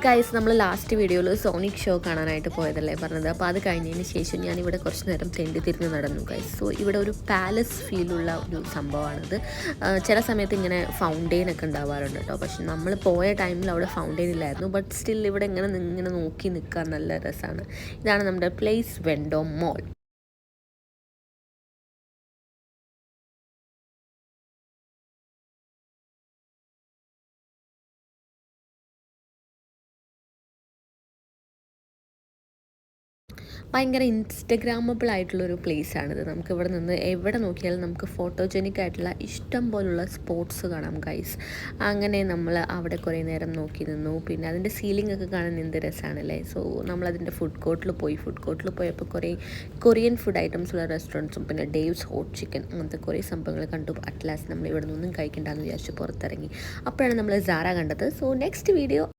Guys നമ്മൾ last വീഡിയോയിൽ sonic show കാണാനായിട്ട് പോയതല്ലേ പറഞ്ഞത്. അപ്പോൾ അത് കഴിഞ്ഞതിന് ശേഷം ഞാനിവിടെ കുറച്ച് നേരം തെണ്ടി തിരിഞ്ഞ് നടന്നു ഗൈസ്. സോ ഇവിടെ ഒരു പാലസ് ഫീലുള്ള ഒരു സംഭവമാണിത്. ചില സമയത്ത് ഇങ്ങനെ ഫൗണ്ടെയിൻ ഒക്കെ ഉണ്ടാവാറുണ്ട് കേട്ടോ. പക്ഷെ നമ്മൾ പോയ ടൈമിൽ അവിടെ ഫൗണ്ടെയിൻ ഇല്ലായിരുന്നു. ബട്ട് സ്റ്റിൽ ഇവിടെ ഇങ്ങനെ നോക്കി നിൽക്കാൻ നല്ല രസമാണ്. ഇതാണ് നമ്മുടെ പ്ലേസ് വെൻഡോം മോൾ. ഭയങ്കര ഇൻസ്റ്റഗ്രാമബിൾ ആയിട്ടുള്ളൊരു പ്ലേസാണിത്. നമുക്കിവിടെ നിന്ന് എവിടെ നോക്കിയാലും നമുക്ക് ഫോട്ടോജനിക് ആയിട്ടുള്ള ഇഷ്ടം പോലുള്ള സ്പോട്ട്സ് കാണാം ഗൈസ്. അങ്ങനെ നമ്മൾ അവിടെ കുറേ നേരം നോക്കി നിന്നു. പിന്നെ അതിൻ്റെ സീലിംഗ് ഒക്കെ കാണാൻ എന്ത് രസമാണല്ലേ. സോ നമ്മളതിൻ്റെ ഫുഡ് കോർട്ടിൽ പോയപ്പോൾ കുറേ കൊറിയൻ ഫുഡ് ഐറ്റംസ് ഉള്ള റെസ്റ്റോറൻറ്റ്സും പിന്നെ ഡേവ്സ് ഹോട്ട് ചിക്കൻ അങ്ങനത്തെ കുറേ സംഭവങ്ങൾ കണ്ടു. അറ്റ്ലാസ്റ്റ് നമ്മൾ ഇവിടെ നിന്നൊന്നും കഴിക്കണ്ടെന്ന് വിചാരിച്ച് പുറത്തിറങ്ങി. അപ്പോഴാണ് നമ്മൾ സാറ കണ്ടത്. So next video